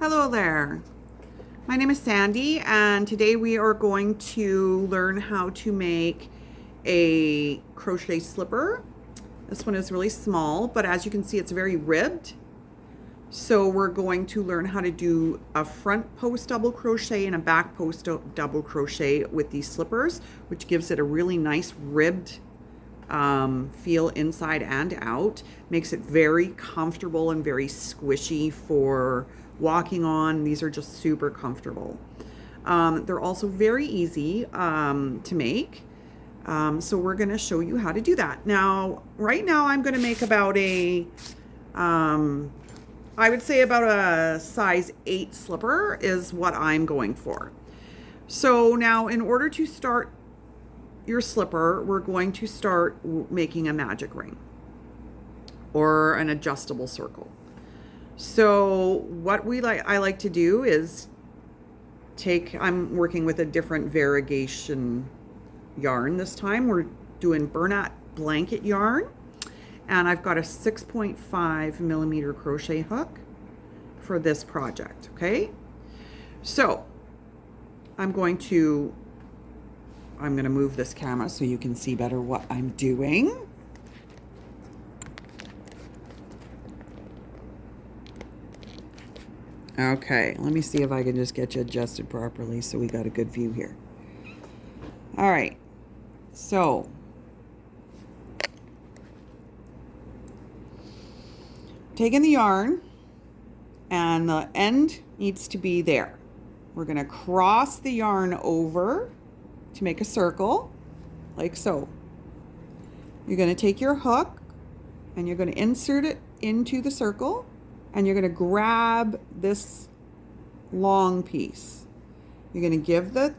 Hello there. My name is Sandy, and today we are going to learn how to make a crochet slipper. This one is really small, but as you can see, it's very ribbed. So we're going to learn how to do a front post double crochet and a back post double crochet with these slippers, which gives it a really nice ribbed feel inside and out. Makes it very comfortable and very squishy for walking on. These are just super comfortable. They're also very easy to make. So we're going to show you how to do that. Now, right now I'm going to make about I would say about a size 8 slipper is what I'm going for. So now in order to start your slipper, we're going to start making a magic ring or an adjustable circle. So what I like to do is I'm working with a different variegation yarn this time. We're doing burlap blanket yarn, and I've got a 6.5 millimeter crochet hook for this project, okay? So I'm going to move this camera so you can see better what I'm doing. Okay, let me see if I can just get you adjusted properly so we got a good view here. All right, so taking the yarn, and the end needs to be there. We're gonna cross the yarn over to make a circle, like so. You're gonna take your hook and you're gonna insert it into the circle, and you're going to grab this long piece. You're going to give the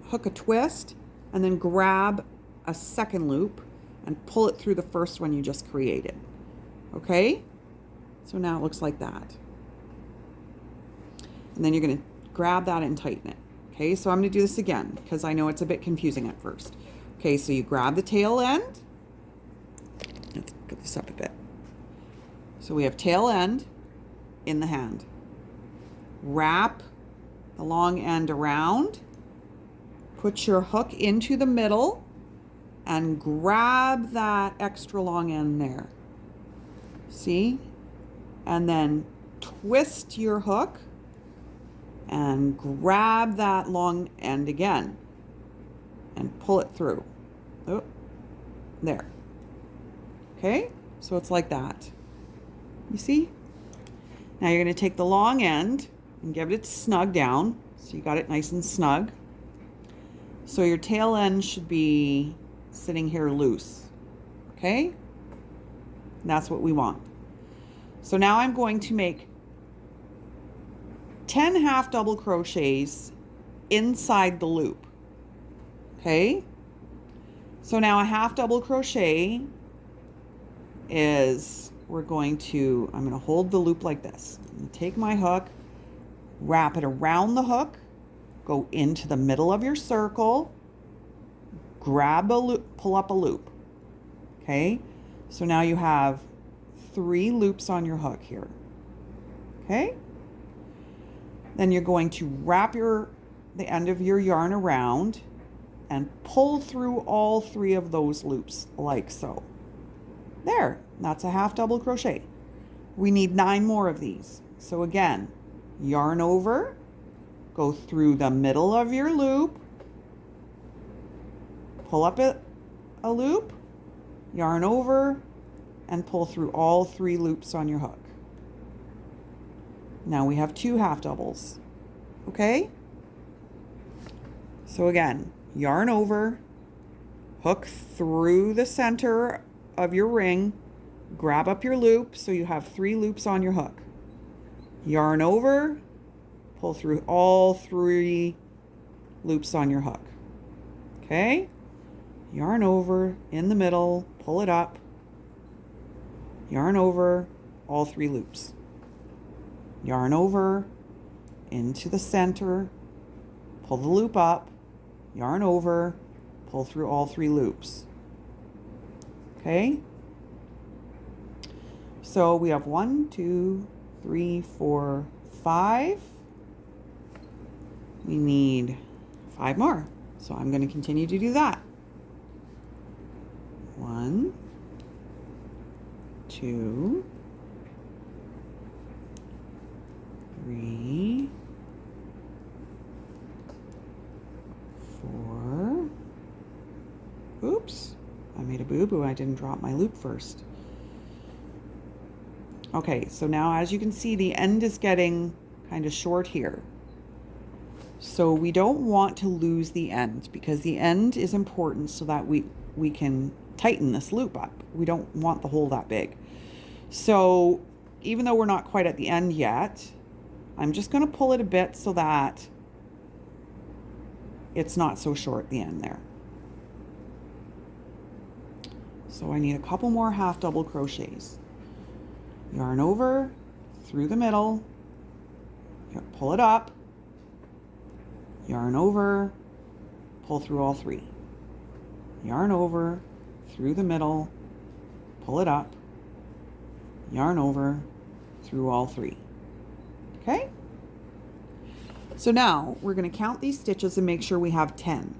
hook a twist and then grab a second loop and pull it through the first one you just created. Okay? So now it looks like that. And then you're going to grab that and tighten it. Okay, so I'm going to do this again because I know it's a bit confusing at first. Okay, so you grab the tail end. Let's put this up a bit. So we have tail end in the hand. Wrap the long end around, put your hook into the middle, and grab that extra long end there. See? And then twist your hook and grab that long end again and pull it through. Oh, there. Okay? So it's like that. You see? Now you're going to take the long end and give it snug down. So you got it nice and snug. So your tail end should be sitting here loose. Okay? And that's what we want. So now I'm going to make 10 half double crochets inside the loop. Okay? So now a half double crochet is... I'm going to hold the loop like this. I'm going to take my hook, wrap it around the hook, go into the middle of your circle, grab a loop, pull up a loop. Okay? So now you have 3 loops on your hook here. Okay? Then you're going to wrap the end of your yarn around and pull through all 3 of those loops like so. There, that's a half double crochet. We need 9 more of these. So again, yarn over, go through the middle of your loop, pull up a loop, yarn over, and pull through all 3 loops on your hook. Now we have 2 half doubles. Okay? So again, yarn over, hook through the center of your ring, grab up your loop so you have 3 loops on your hook. Yarn over, pull through all 3 loops on your hook. Okay? Yarn over in the middle, pull it up, yarn over, all 3 loops. Yarn over into the center, pull the loop up, yarn over, pull through all 3 loops. Okay, so we have 1, 2, 3, 4, 5. We need 5 more. So I'm going to continue to do that. 1, 2, 3, 4. Oops, I made a boo-boo. I didn't drop my loop first. Okay, so now as you can see, the end is getting kind of short here. So we don't want to lose the end, because the end is important so that we can tighten this loop up. We don't want the hole that big. So even though we're not quite at the end yet, I'm just going to pull it a bit so that it's not so short at the end there. So I need a couple more half double crochets. Yarn over, through the middle, pull it up, yarn over, pull through all 3. Yarn over, through the middle, pull it up, yarn over, through all 3. Okay? So now we're going to count these stitches and make sure we have 10.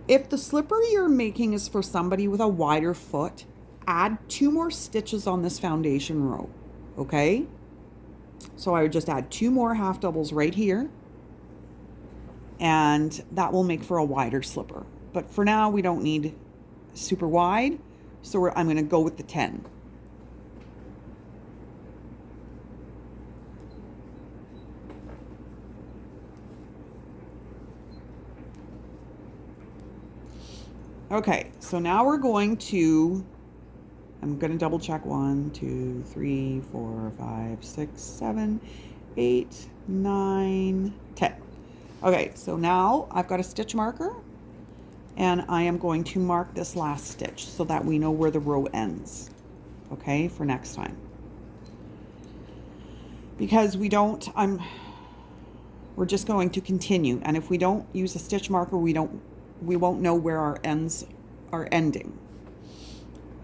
If the slipper you're making is for somebody with a wider foot, add 2 more stitches on this foundation row, okay? So I would just add 2 more half doubles right here, and that will make for a wider slipper. But for now, we don't need super wide, so I'm going to go with the 10. Okay, so now we're going to, I'm going to double check 1, 2, 3, 4, 5, 6, 7, 8, 9, 10. Okay, so now I've got a stitch marker, and I am going to mark this last stitch so that we know where the row ends, okay, for next time. Because we don't, we're just going to continue, and if we don't use a stitch marker, we won't know where our ends are ending.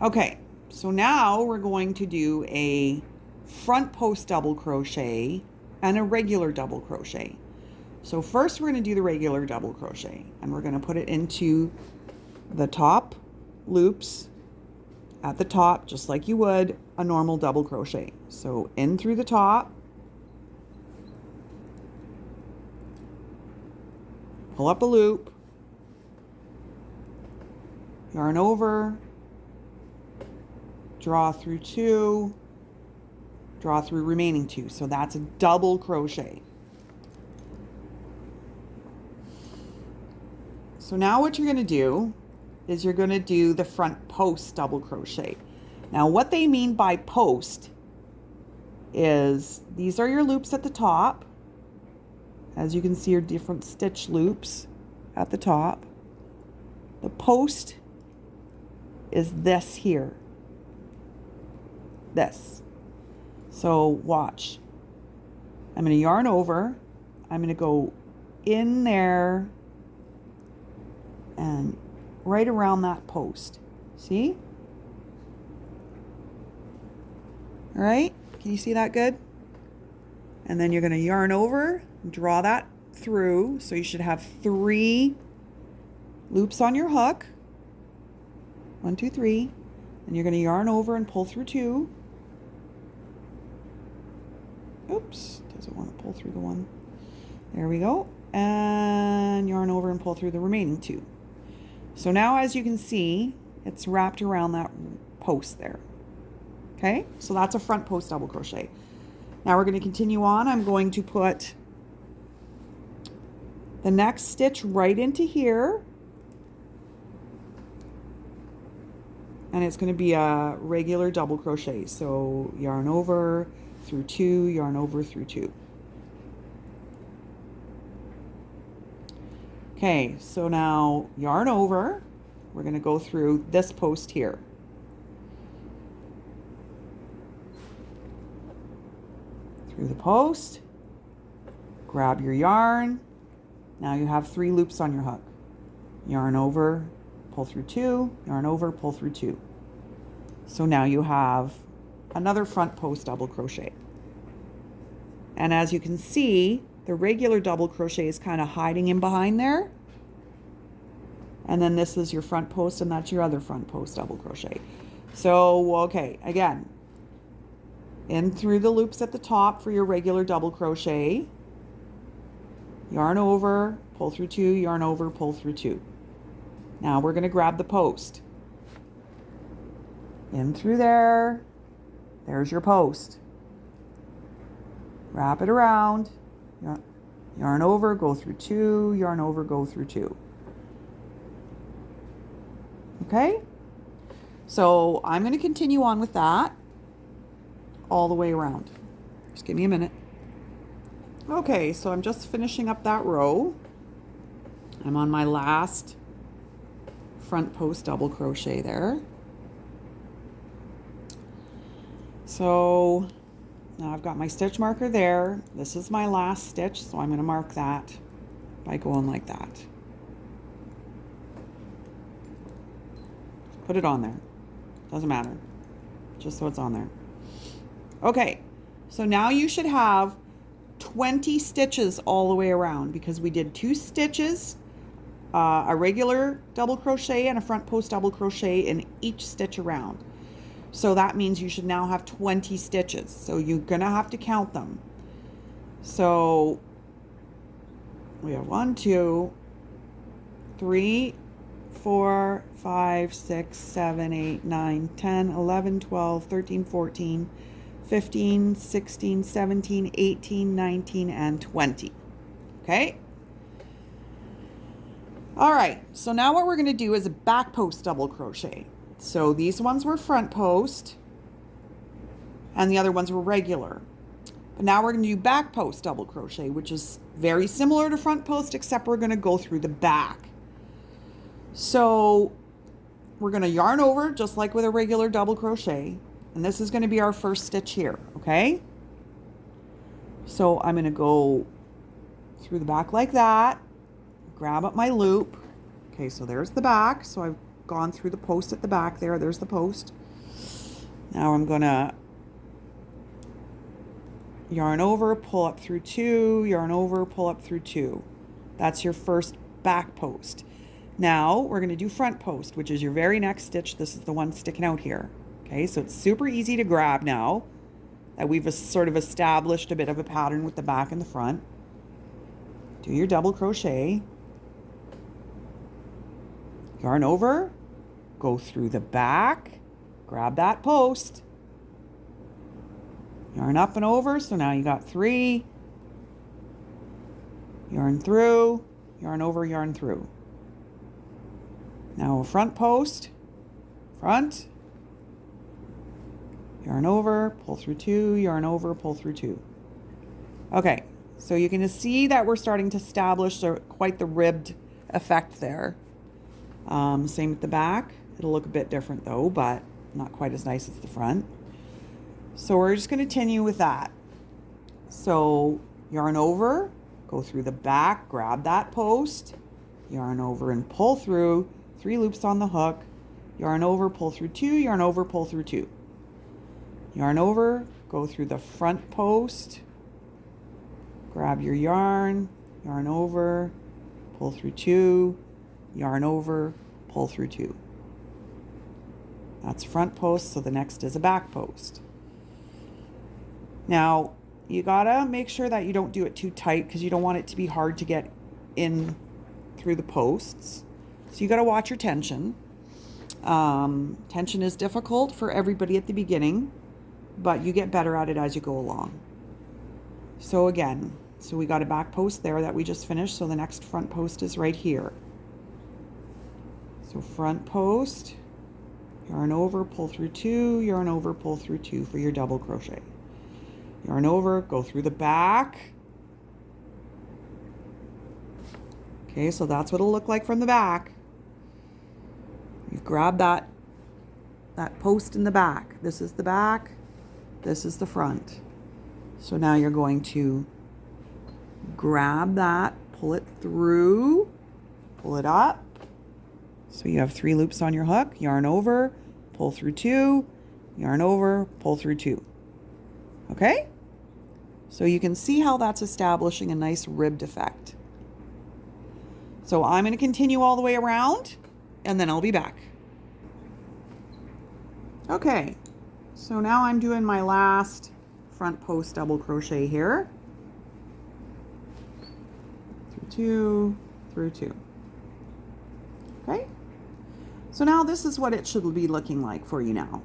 Okay, so now we're going to do a front post double crochet and a regular double crochet. So first we're going to do the regular double crochet, and we're going to put it into the top loops at the top, just like you would a normal double crochet. So in through the top, pull up a loop, yarn over, draw through 2, draw through remaining 2. So that's a double crochet. So now what you're going to do is you're going to do the front post double crochet. Now what they mean by post is these are your loops at the top. As you can see, your different stitch loops at the top. The post is this here. This. So watch. I'm going to yarn over. I'm going to go in there and right around that post. See? All right? Can you see that good? And then you're going to yarn over, draw that through. So you should have 3 loops on your hook. 1, 2, 3. And you're going to yarn over and pull through 2. Oops, doesn't want to pull through the one. There we go. And yarn over and pull through the remaining 2. So now, as you can see, it's wrapped around that post there. Okay, so that's a front post double crochet. Now we're going to continue on. I'm going to put the next stitch right into here. And it's going to be a regular double crochet. So yarn over through 2, yarn over through 2. Okay, so now yarn over. We're going to go through this post here. Through the post, grab your yarn. Now you have 3 loops on your hook. Yarn over, pull through 2, yarn over, pull through 2. So now you have another front post double crochet. And as you can see, the regular double crochet is kind of hiding in behind there. And then this is your front post, and that's your other front post double crochet. So, okay, again, in through the loops at the top for your regular double crochet, yarn over, pull through 2, yarn over, pull through 2. Now we're going to grab the post. In through there, there's your post. Wrap it around, yarn over, go through 2, yarn over, go through 2. Okay? So I'm going to continue on with that all the way around. Just give me a minute. Okay, so I'm just finishing up that row. I'm on my last front post double crochet there. So now I've got my stitch marker there. This is my last stitch, so I'm going to mark that by going like that. Put it on there. Doesn't matter. Just so it's on there. Okay, so now you should have 20 stitches all the way around because we did 2 stitches, a regular double crochet and a front post double crochet in each stitch around. So that means you should now have 20 stitches. So you're gonna have to count them. So we have 1, 2, 3, 4, 5, 6, 7, 8, 9, 10, 11, 12, 13, 14, 15, 16, 17, 18, 19, and 20. Okay? All right, so now what we're going to do is a back post double crochet. So these ones were front post, and the other ones were regular. But now we're going to do back post double crochet, which is very similar to front post, except we're going to go through the back. So we're going to yarn over just like with a regular double crochet. And this is going to be our first stitch here, okay? So I'm going to go through the back like that, grab up my loop. Okay, so there's the back. So I've gone through the post at the back there. There's the post. Now I'm going to yarn over, pull up through 2, yarn over, pull up through 2. That's your first back post. Now we're going to do front post, which is your very next stitch. This is the one sticking out here. Okay, so it's super easy to grab now that we've sort of established a bit of a pattern with the back and the front. Do your double crochet, yarn over, go through the back, grab that post, yarn up and over. So now you got 3, yarn through, yarn over, yarn through. Now a front post, front, yarn over, pull through 2, yarn over, pull through 2. Okay, so you can see that we're starting to establish quite the ribbed effect there. Same with the back. It'll look a bit different though, but not quite as nice as the front. So we're just going to continue with that. So yarn over, go through the back, grab that post, yarn over and pull through, 3 loops on the hook, yarn over, pull through 2, yarn over, pull through 2. Yarn over, go through the front post, grab your yarn, yarn over, pull through 2, yarn over, pull through 2. That's front post, so the next is a back post. Now, you gotta make sure that you don't do it too tight because you don't want it to be hard to get in through the posts. So you gotta watch your tension. Tension is difficult for everybody at the beginning, but you get better at it as you go along. So again, so we got a back post there that we just finished, so the next front post is right here. So front post, yarn over, pull through 2, yarn over, pull through 2 for your double crochet. Yarn over, go through the back. Okay, so that's what it'll look like from the back. You've grabbed that post in the back. This is the back, this is the front. So now you're going to grab that, pull it through, pull it up. So you have 3 loops on your hook, yarn over, pull through 2, yarn over, pull through 2. Okay? So you can see how that's establishing a nice ribbed effect. So I'm going to continue all the way around and then I'll be back. Okay, so now I'm doing my last front post double crochet here. Through two. Okay, so now this is what it should be looking like for you now.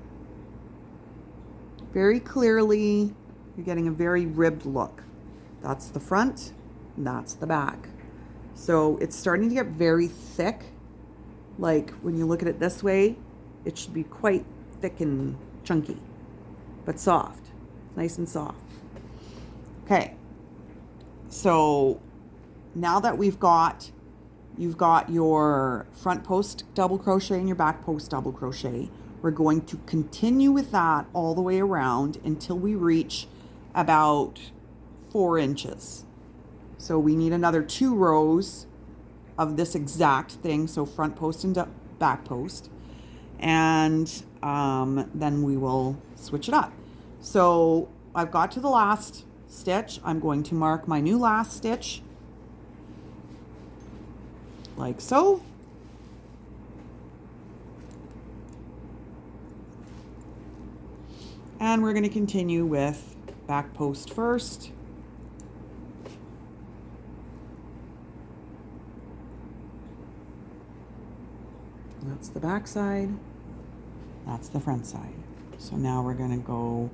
Very clearly, you're getting a very ribbed look. That's the front, and that's the back. So it's starting to get very thick. Like when you look at it this way, it should be quite thick and chunky, but soft, nice and soft. Okay, so now that you've got your front post double crochet and your back post double crochet, we're going to continue with that all the way around until we reach about 4 inches. So we need another 2 rows of this exact thing, so front post and back post, and then we will switch it up. So I've got to the last stitch. I'm going to mark my new last stitch like so. And we're going to continue with back post first. That's the back side. That's the front side. So now we're going to go